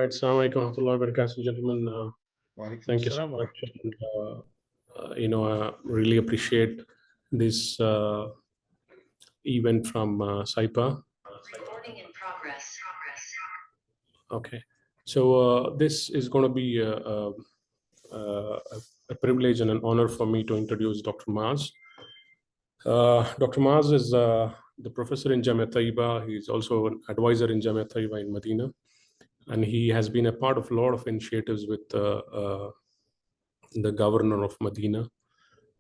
right, Assalamu alaikum wa rahmatullahi wa barakatuh, gentlemen. Thank you so much. And, I really appreciate this event from SIPA. Recording in progress. Okay, so this is going to be a privilege and an honor for me to introduce Dr. Moaz. Dr. Moaz is the professor in Jamia Taiba. He's also an advisor in Jamia Taiba in Medina. And he has been a part of a lot of initiatives with the governor of Medina.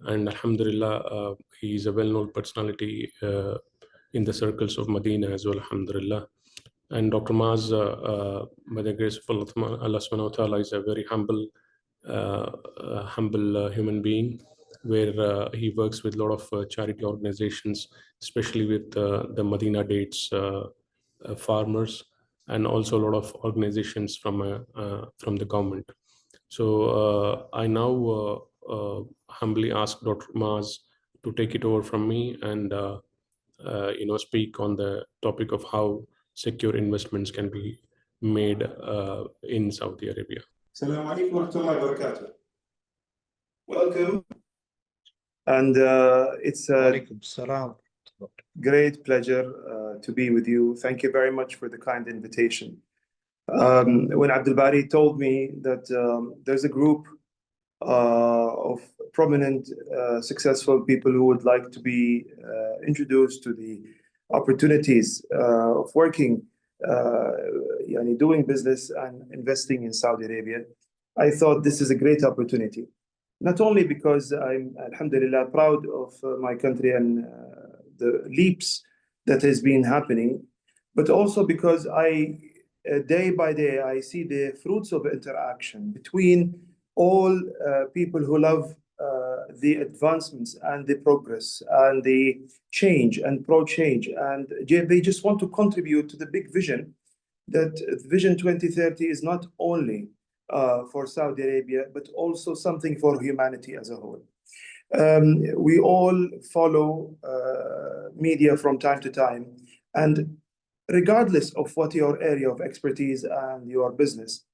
And Alhamdulillah, he is a well-known personality in the circles of Medina as well, Alhamdulillah. And Dr. Moaz, by the grace of Allah subhanahu wa ta'ala, is a very humble human being, where he works with a lot of charity organizations, especially with the Medina dates farmers, and also a lot of organizations from the government. So I now humbly ask Dr. Moaz to take it over from me and speak on the topic of how secure investments can be made in Saudi Arabia. Assalamu alaikum wa rahmatullahi wa barakatuh. Welcome. And it's a great pleasure to be with you. Thank you very much for the kind invitation. When Abdul Bari told me that there's a group of prominent, successful people who would like to be introduced to the opportunities of working, doing business and investing in Saudi Arabia, I thought this is a great opportunity. Not only because I'm, alhamdulillah, proud of my country and the leaps that has been happening, but also because day by day, I see the fruits of interaction between all people who love the advancements and the progress and the change and pro-change. And they just want to contribute to the big vision that Vision 2030 is not only for Saudi Arabia, but also something for humanity as a whole. We all follow media from time to time, and regardless of what your area of expertise and your business,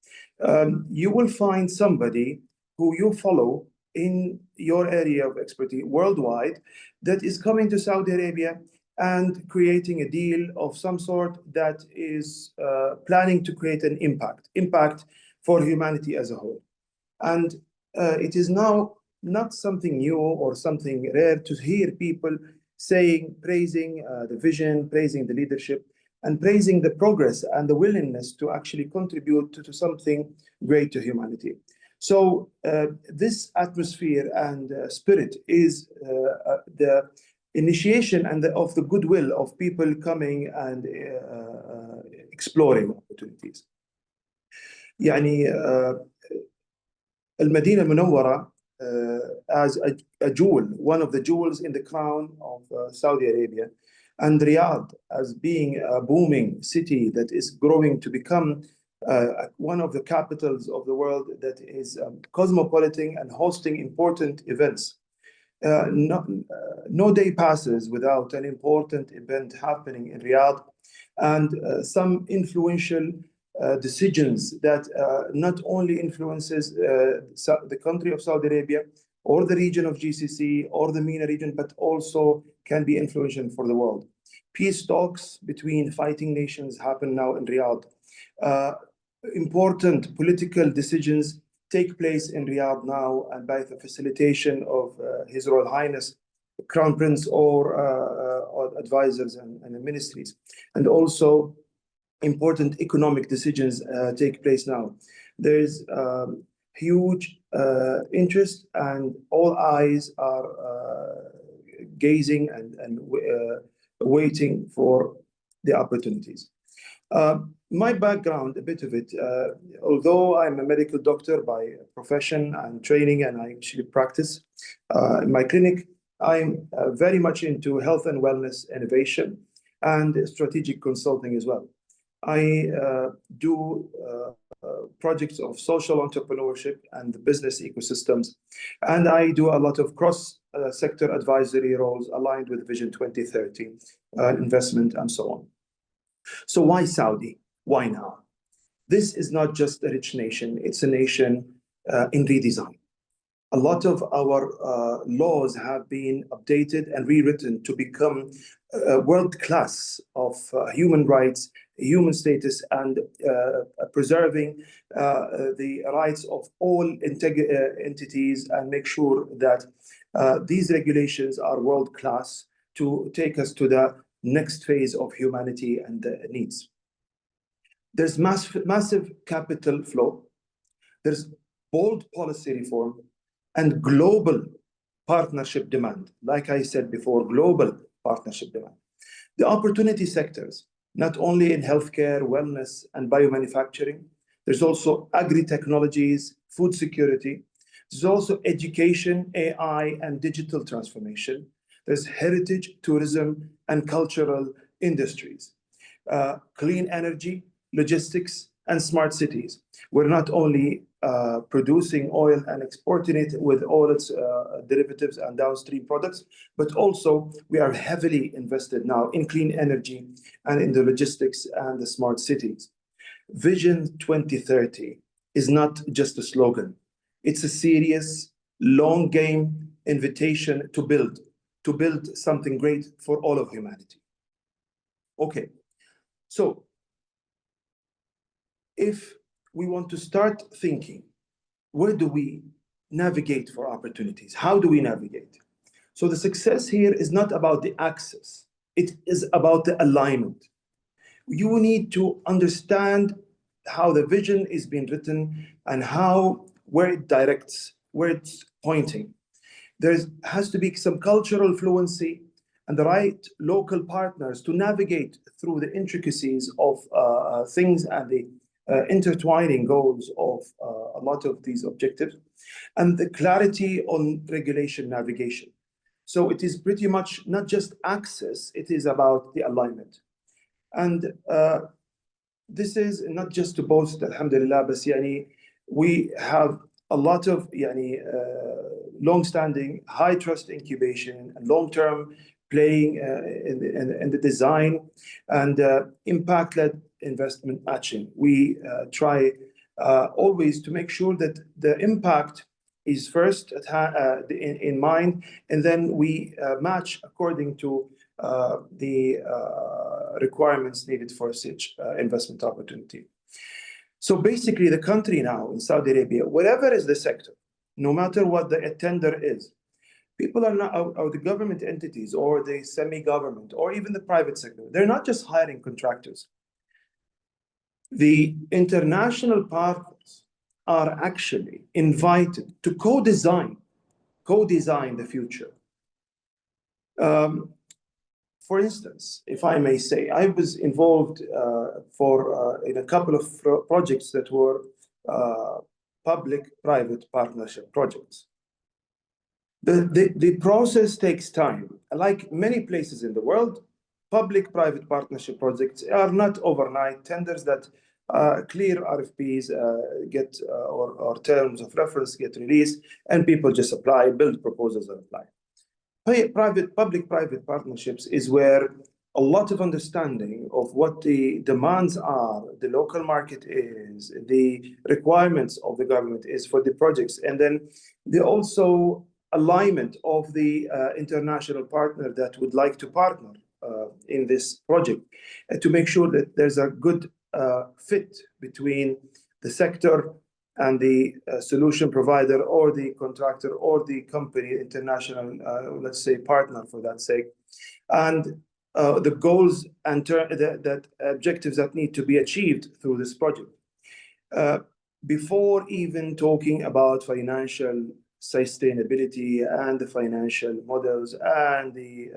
you will find somebody who you follow in your area of expertise worldwide that is coming to Saudi Arabia and creating a deal of some sort that is planning to create an impact for humanity as a whole. And it is now not something new or something rare to hear people praising the vision, praising the leadership, and praising the progress and the willingness to actually contribute to something great to humanity. So this atmosphere and spirit is the initiation and of the goodwill of people coming and exploring opportunities. Al-Madinah Munawwara as a jewel, one of the jewels in the crown of Saudi Arabia, and Riyadh as being a booming city that is growing to become one of the capitals of the world that is cosmopolitan and hosting important events. No day passes without an important event happening in Riyadh, and some influential decisions that not only influences the country of Saudi Arabia or the region of GCC or the MENA region, but also can be influential for the world. Peace talks between fighting nations happen now in Riyadh. Important political decisions take place in Riyadh now, and by the facilitation of His Royal Highness, Crown Prince, or advisors and the ministries. And also important economic decisions take place now. There is huge interest, and all eyes are gazing and waiting for the opportunities. My background, a bit of it, although I'm a medical doctor by profession and training, and I actually practice in my clinic, I'm very much into health and wellness innovation and strategic consulting as well. I do projects of social entrepreneurship and the business ecosystems, and I do a lot of cross-sector advisory roles aligned with Vision 2030, investment, and so on. So why Saudi? Why now? This is not just a rich nation, it's a nation in redesign. A lot of our laws have been updated and rewritten to become world class of human rights, human status, and preserving the rights of all entities, and make sure that these regulations are world class to take us to the next phase of humanity and needs. There's massive capital flow. There's bold policy reform and global partnership demand. Like I said before, global partnership demand. The opportunity sectors, not only in healthcare, wellness, and biomanufacturing, there's also agri-technologies, food security. There's also education, AI, and digital transformation. There's heritage, tourism, and cultural industries. Clean energy, logistics, and smart cities. We're not only producing oil and exporting it with all its derivatives and downstream products, but also we are heavily invested now in clean energy and in the logistics and the smart cities. Vision 2030 is not just a slogan. It's a serious, long game invitation to build something great for all of humanity. Okay, so if we want to start thinking, where do we navigate for opportunities? How do we navigate? So the success here is not about the access. It is about the alignment. You need to understand how the vision is being written and where it directs, where it's pointing. There has to be some cultural fluency and the right local partners to navigate through the intricacies of things and the intertwining goals of a lot of these objectives, and the clarity on regulation navigation. So it is pretty much not just access, it is about the alignment. And this is not just to boast, alhamdulillah, but we have a lot of long-standing, high-trust incubation and long-term playing in the design and impact-led investment matching. We try always to make sure that the impact is first in mind, and then we match according to the requirements needed for such investment opportunity. So basically, the country now in Saudi Arabia, whatever is the sector, no matter what the tender is, people are not, or the government entities, or the semi-government, or even the private sector, they're not just hiring contractors. The international partners are actually invited to co-design the future. For instance, if I may say, I was involved in a couple of projects that were public-private partnership projects. The process takes time. Like many places in the world, public-private partnership projects are not overnight tenders that clear RFPs get or terms of reference get released, and people just apply, build proposals, and apply. Public-private partnerships is where a lot of understanding of what the demands are, the local market is, the requirements of the government is for the projects, and then the also alignment of the international partner that would like to partner in this project, to make sure that there's a good fit between the sector and the solution provider or the contractor or the company, international, let's say, partner for that sake, and the goals and that objectives that need to be achieved through this project. Before even talking about financial sustainability and the financial models and the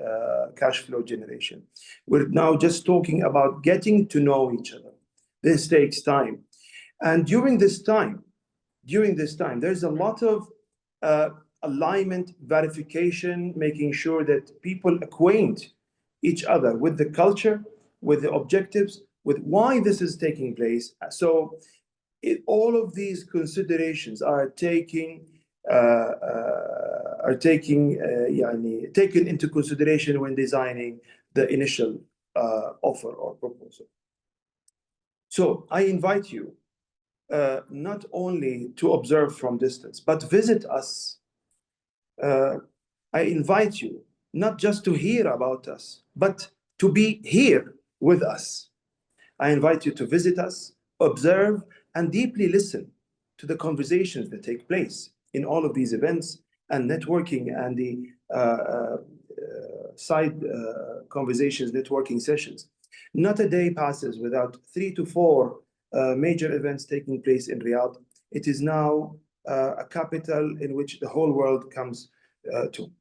cash flow generation, we're now just talking about getting to know each other. This takes time. And during this time, there's a lot of alignment, verification, making sure that people acquaint each other with the culture, with the objectives, with why this is taking place. So all of these considerations are taken into consideration when designing the initial offer or proposal. So I invite you not only to observe from distance, but visit us. I invite you not just to hear about us, but to be here with us. I invite you to visit us, observe, and deeply listen to the conversations that take place in all of these events and networking and the side conversations, networking sessions. Not a day passes without 3 to 4 major events taking place in Riyadh. It is now a capital in which the whole world comes to.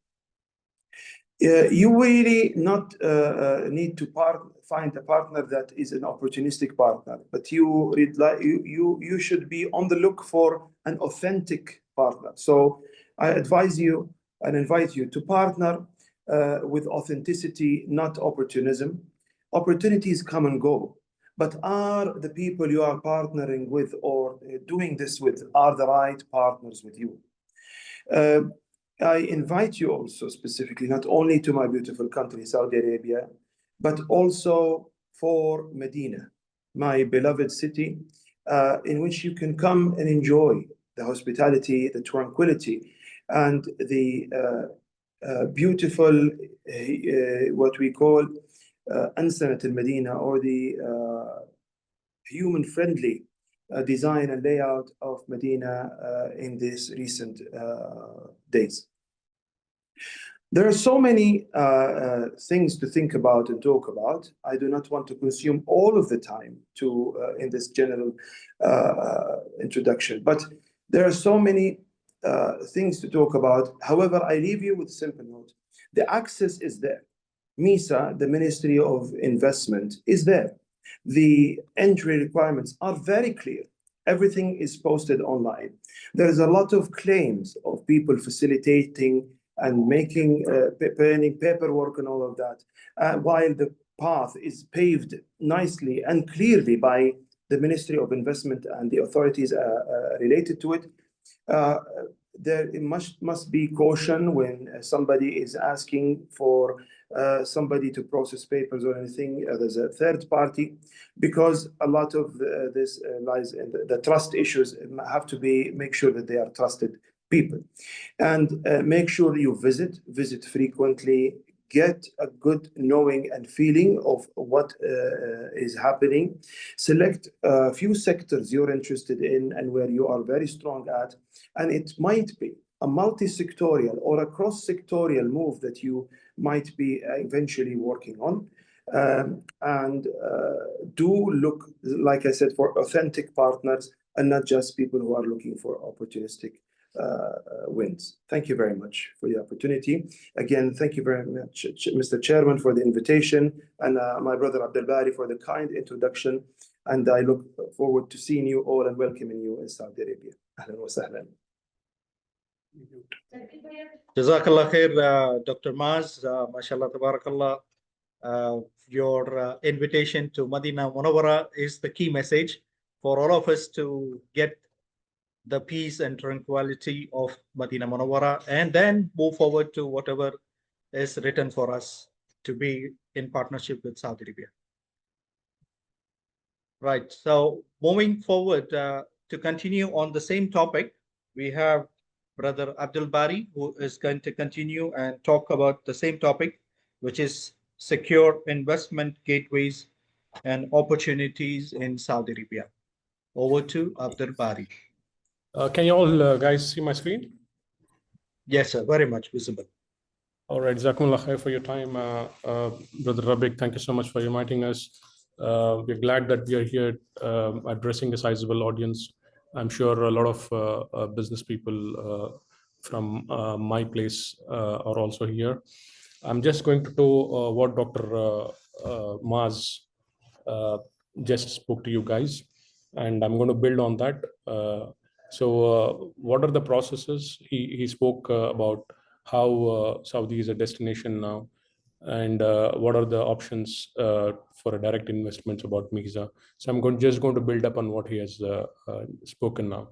You really not need to find a partner that is an opportunistic partner, but you should be on the look for an authentic partner. So I advise you and invite you to partner with authenticity, not opportunism. Opportunities come and go, but are the people you are partnering with or doing this with are the right partners with you? I invite you also specifically, not only to my beautiful country, Saudi Arabia, but also for Medina, my beloved city, in which you can come and enjoy the hospitality, the tranquility, and the beautiful, what we call Ansanat al-Medina, or the human-friendly design and layout of Medina in these recent days. There are so many things to think about and talk about. I do not want to consume all of the time in this general introduction, but there are so many things to talk about. However, I leave you with a simple note. The access is there. MISA, the Ministry of Investment, is there. The entry requirements are very clear. Everything is posted online. There is a lot of claims of people facilitating and making paperwork and all of that, while the path is paved nicely and clearly by the Ministry of Investment and the authorities related to it. There must be caution when somebody is asking for somebody to process papers or anything. There's a third party, because a lot of this lies in the trust issues. Have to make sure that they are trusted people, and make sure you visit frequently. Get a good knowing and feeling of what is happening. Select a few sectors you're interested in and where you are very strong at. And it might be a multi-sectorial or a cross-sectorial move that you might be eventually working on. Do look, like I said, for authentic partners and not just people who are looking for opportunistic wins. Thank you very much for the opportunity. Again, thank you very much, Mr. Chairman, for the invitation, and my brother Abdul Bari for the kind introduction. And I look forward to seeing you all and welcoming you in Saudi Arabia. Ahlan wa sahlan. Jazakallah khair, Dr. Moaz, mashallah, tabarakallah. Your invitation to Madina Munawwara is the key message for all of us to get the peace and tranquility of Madina Munawwara, and then move forward to whatever is written for us to be in partnership with Saudi Arabia. Right, so moving forward to continue on the same topic, we have Brother Abdul Bari, who is going to continue and talk about the same topic, which is secure investment gateways and opportunities in Saudi Arabia. Over to Abdul Bari. Can you all guys see my screen? Yes, sir, very much visible. All right, Jazakumullah khair for your time. Brother Rabiq, thank you so much for inviting us. We're glad that we are here addressing a sizable audience. I'm sure a lot of business people from my place are also here. I'm just going to do what Dr. Moaz just spoke to you guys, and I'm going to build on that. So what are the processes? He spoke about how Saudi is a destination now, and what are the options for a direct investments about MISA. So I'm just going to build up on what he has spoken now.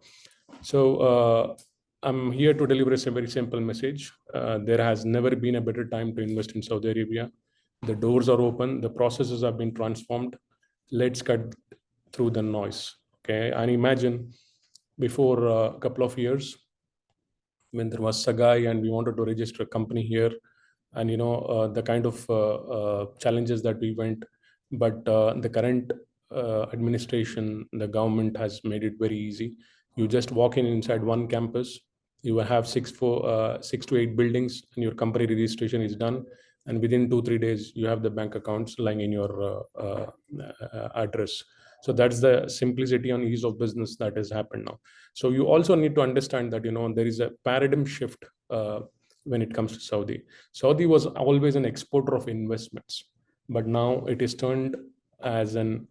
So I'm here to deliver a very simple message. There has never been a better time to invest in Saudi Arabia. The doors are open. The processes have been transformed. Let's cut through the noise. Okay, and imagine before a couple of years when there was Sagai and we wanted to register a company here, and the kind of challenges that we went, but the current administration, the government has made it very easy. You just walk in inside one campus, you will have 6 to 8 buildings, and your company registration is done, and within 2-3 days you have the bank accounts lying in your address. So that's the simplicity and ease of business that has happened now. So you also need to understand that there is a paradigm shift when it comes to Saudi. Saudi was always an exporter of investments, but now it is turned as an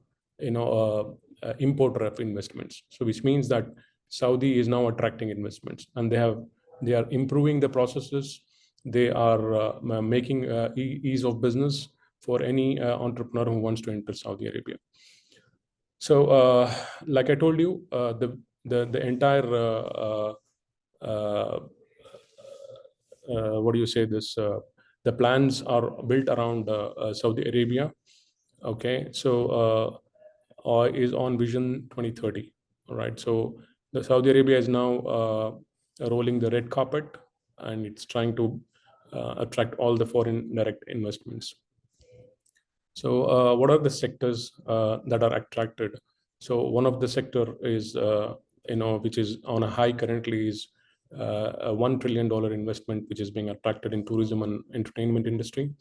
importer of investments. So which means that Saudi is now attracting investments, and they are improving the processes. They are making ease of business for any entrepreneur who wants to enter Saudi Arabia. So like I told you, the entire what do you say this the plans are built around Saudi Arabia. Okay, so is on Vision 2030. All right, so the Saudi Arabia is now rolling the red carpet, and it's trying to attract all the foreign direct investments. So what are the sectors that are attracted? So one of the sector is which is on a high currently is a $1 trillion investment which is being attracted in tourism and entertainment industry.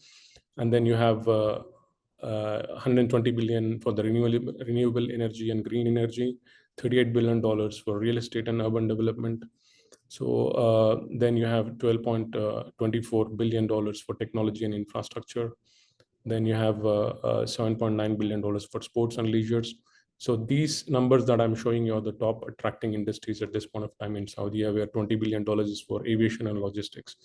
And then you have 120 billion for the renewable energy and green energy, $38 billion for real estate and urban development. So then you have $12.24 billion for technology and infrastructure. Then you have $7.9 billion for sports and leisures. So these numbers that I'm showing you are the top attracting industries at this point of time in Saudi Arabia, where $20 billion is for aviation and logistics.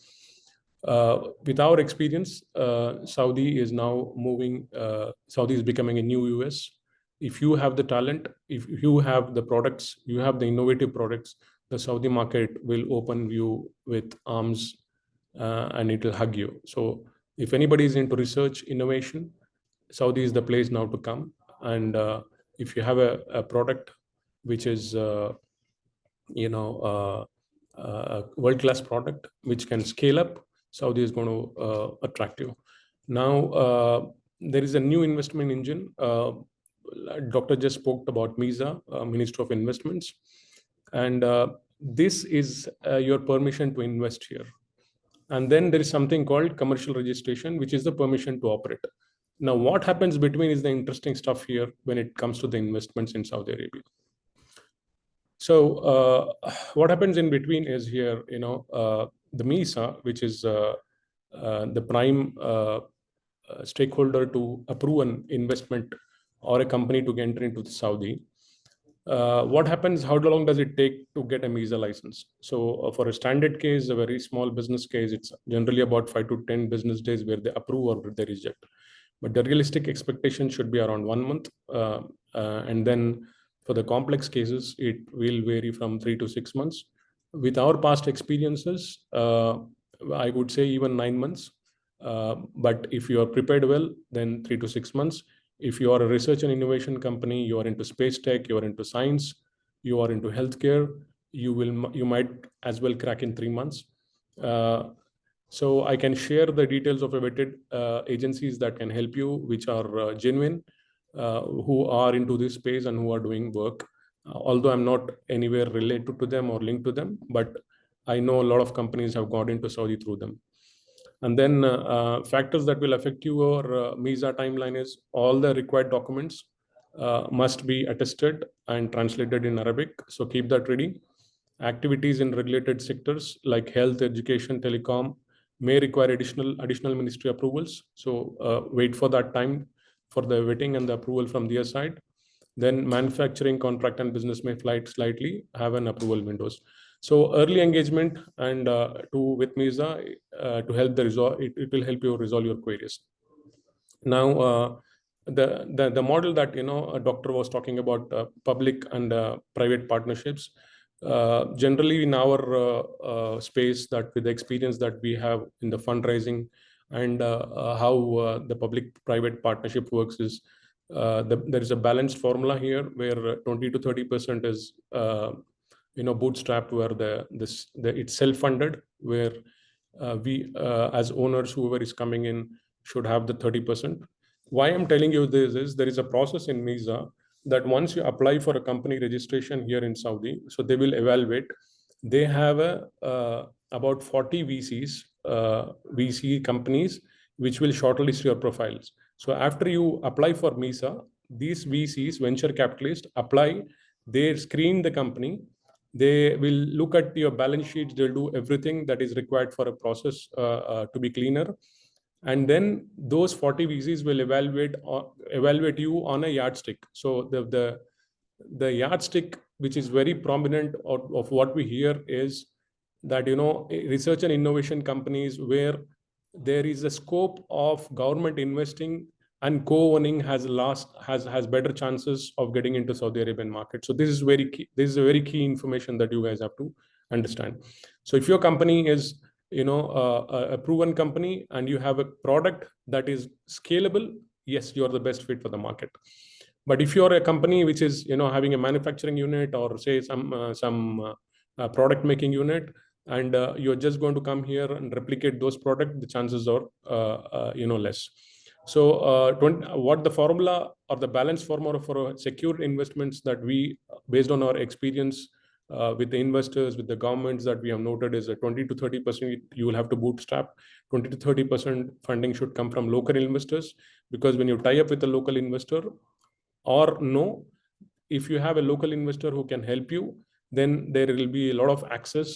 With our experience, Saudi is now moving, Saudi is becoming a new US. If you have the talent, if you have the products, you have the innovative products, the Saudi market will open you with arms and it will hug you. So if anybody is into research, innovation, Saudi is the place now to come. And if you have a product which is, a world-class product which can scale up, Saudi is going to attract you. Now, there is a new investment engine. Doctor just spoke about MISA, Minister of Investments. And this is your permission to invest here. And then there is something called commercial registration, which is the permission to operate. Now, what happens between is the interesting stuff here when it comes to the investments in Saudi Arabia. So what happens in between is here, the MISA, which is the prime stakeholder to approve an investment or a company to enter into the Saudi. What happens, how long does it take to get a MISA license? So for a standard case, a very small business case, it's generally about 5 to 10 business days where they approve or they reject. But the realistic expectation should be around 1 month. And then for the complex cases, it will vary from 3 to 6 months. With our past experiences, I would say even 9 months. But if you are prepared well, then 3 to 6 months. If you are a research and innovation company, you are into space tech, you are into science, you are into healthcare, you might as well crack in 3 months. So I can share the details of vetted agencies that can help you, which are genuine, who are into this space and who are doing work. Although I'm not anywhere related to them or linked to them, but I know a lot of companies have got into Saudi through them. And then factors that will affect your MISA timeline is all the required documents must be attested and translated in Arabic. So keep that ready. Activities in regulated sectors like health, education, telecom may require additional ministry approvals. So wait for that time for the vetting and the approval from their side. Then manufacturing, contract and business may slightly have an approval windows. So early engagement and with MISA to help it will help you resolve your queries. Now, the model that a doctor was talking about, public and private partnerships. Generally, in our space, that with the experience that we have in the fundraising and how the public-private partnership works is there is a balanced formula here where 20 to 30% is bootstrap, where it's self-funded, where we as owners, whoever is coming in, should have the 30%. Why I'm telling you this is there is a process in MISA that once you apply for a company registration here in Saudi, so they will evaluate. They have about 40 VCs, VC companies, which will shortlist your profiles. So after you apply for MISA, these VCs, venture capitalists, apply, they screen the company, they will look at your balance sheets, they'll do everything that is required for a process to be cleaner. And then those 40 VCs will evaluate you on a yardstick. So the yardstick, which is very prominent of what we hear, is that research and innovation companies where there is a scope of government investing and co-owning has better chances of getting into Saudi Arabian market. So this is very key. This is a very key information that you guys have to understand. So if your company is a proven company and you have a product that is scalable, yes, you are the best fit for the market. But if you're a company which is having a manufacturing unit, or say some product making unit, and you're just going to come here and replicate those products, the chances are less. So what the formula or the balance formula for secure investments that we, based on our experience with the investors, with the governments, that we have noted is a 20 to 30% you will have to bootstrap. 20 to 30% funding should come from local investors, because when you tie up with a local investor, or if you have a local investor who can help you, then there will be a lot of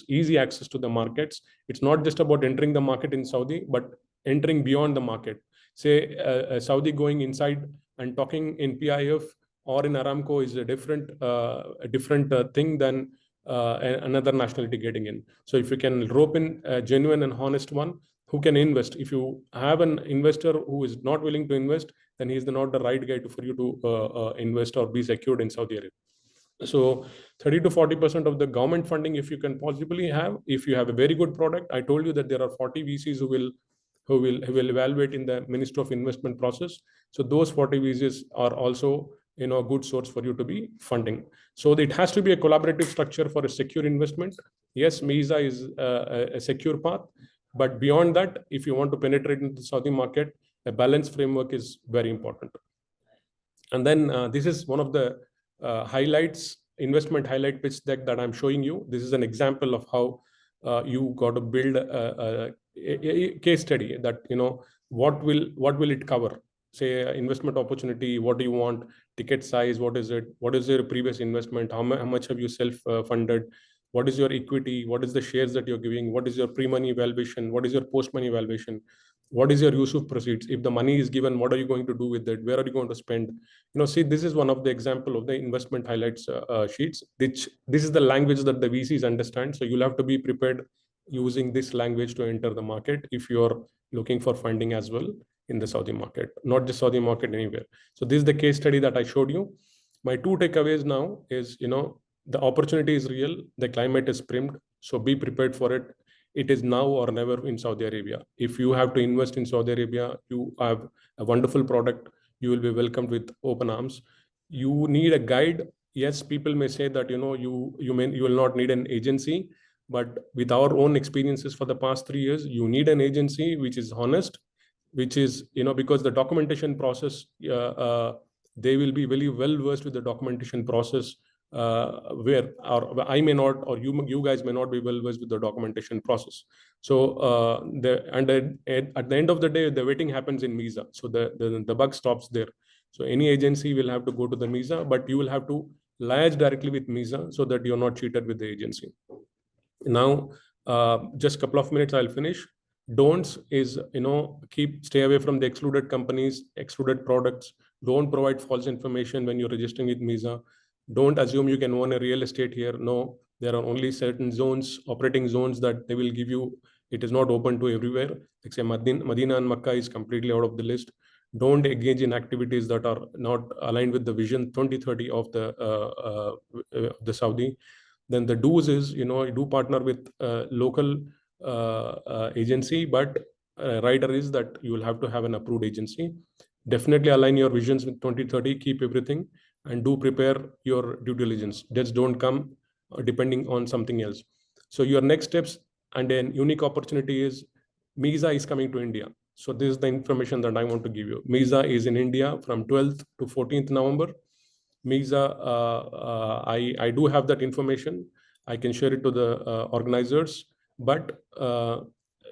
easy access to the markets. It's not just about entering the market in Saudi, but entering beyond the market. Say a Saudi going inside and talking in PIF or in Aramco is a different thing than another nationality getting in. So if you can rope in a genuine and honest one who can invest, if you have an investor who is not willing to invest, then he is not the right guy for you to invest or be secured in Saudi Arabia. So 30 to 40% of the government funding, if you can possibly have, if you have a very good product. I told you that there are 40 VCs who will evaluate in the Ministry of Investment process. So those 40 VCs are also a good source for you to be funding. So it has to be a collaborative structure for a secure investment. Yes, MISA is a secure path, but beyond that, if you want to penetrate into the Saudi market, a balanced framework is very important. And then this is one of the investment highlight pitch deck that I'm showing you. This is an example of how you got to build a case study that, what will it cover? Say investment opportunity, what do you want? Ticket size, what is it? What is your previous investment? How much have you self-funded? What is your equity? What is the shares that you're giving? What is your pre-money valuation? What is your post-money valuation? What is your use of proceeds? If the money is given, what are you going to do with it? Where are you going to spend? See, this is one of the example of the investment highlights sheets. This is the language that the VCs understand. So you'll have to be prepared using this language to enter the market if you're looking for funding as well in the Saudi market, not just Saudi market, anywhere. So this is the case study that I showed you. My two takeaways now is, the opportunity is real. The climate is primed. So be prepared for it. It is now or never in Saudi Arabia. If you have to invest in Saudi Arabia, you have a wonderful product. You will be welcomed with open arms. You need a guide. Yes, people may say that, you will not need an agency, but with our own experiences for the past 3 years, you need an agency which is honest, which is, because the documentation process, they will be very well versed with the documentation process, where I may not, or you guys may not be well versed with the documentation process. So at the end of the day, the vetting happens in MISA. So the buck stops there. So any agency will have to go to the MISA, but you will have to liaise directly with MISA so that you're not cheated with the agency. Now, just a couple of minutes, I'll finish. Don'ts is, stay away from the excluded companies, excluded products. Don't provide false information when you're registering with MISA. Don't assume you can own a real estate here. No, there are only certain zones, operating zones, that they will give you. It is not open to everywhere. Like say Medina and Makkah is completely out of the list. Don't engage in activities that are not aligned with the vision 2030 of the Saudi. Then the do's is, you do partner with local agency, but rider is that you will have to have an approved agency. Definitely align your visions with 2030, keep everything, and do prepare your due diligence. Just don't come depending on something else. So your next steps and a unique opportunity is MISA is coming to India. So this is the information that I want to give you. MISA is in India from 12th to 14th November. MISA, I do have that information. I can share it to the organizers, but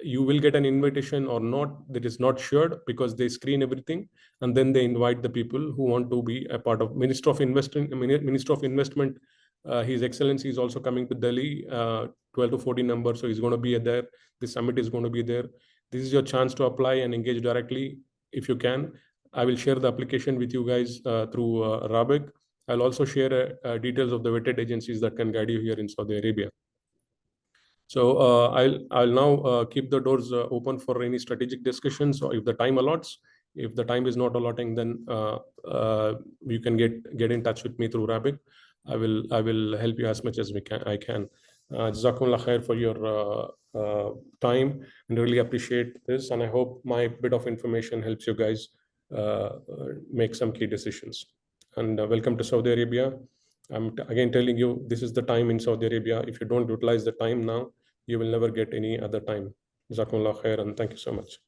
you will get an invitation or not, that is not sure, because they screen everything and then they invite the people who want to be a part of. Minister of Investment, His Excellency is also coming to Delhi, 12 to 14 number. So he's going to be there. The summit is going to be there. This is your chance to apply and engage directly if you can. I will share the application with you guys through Rabig. I'll also share details of the vetted agencies that can guide you here in Saudi Arabia. So I'll now keep the doors open for any strategic discussions, or if the time allots. If the time is not allotting, then you can get in touch with me through Rabig. I will help you as much as I can. Jazakumullah khair for your time, and really appreciate this. And I hope my bit of information helps you guys make some key decisions. And welcome to Saudi Arabia. I'm again telling you, this is the time in Saudi Arabia. If you don't utilize the time now, you will never get any other time. Jazakumullah khair, and thank you so much.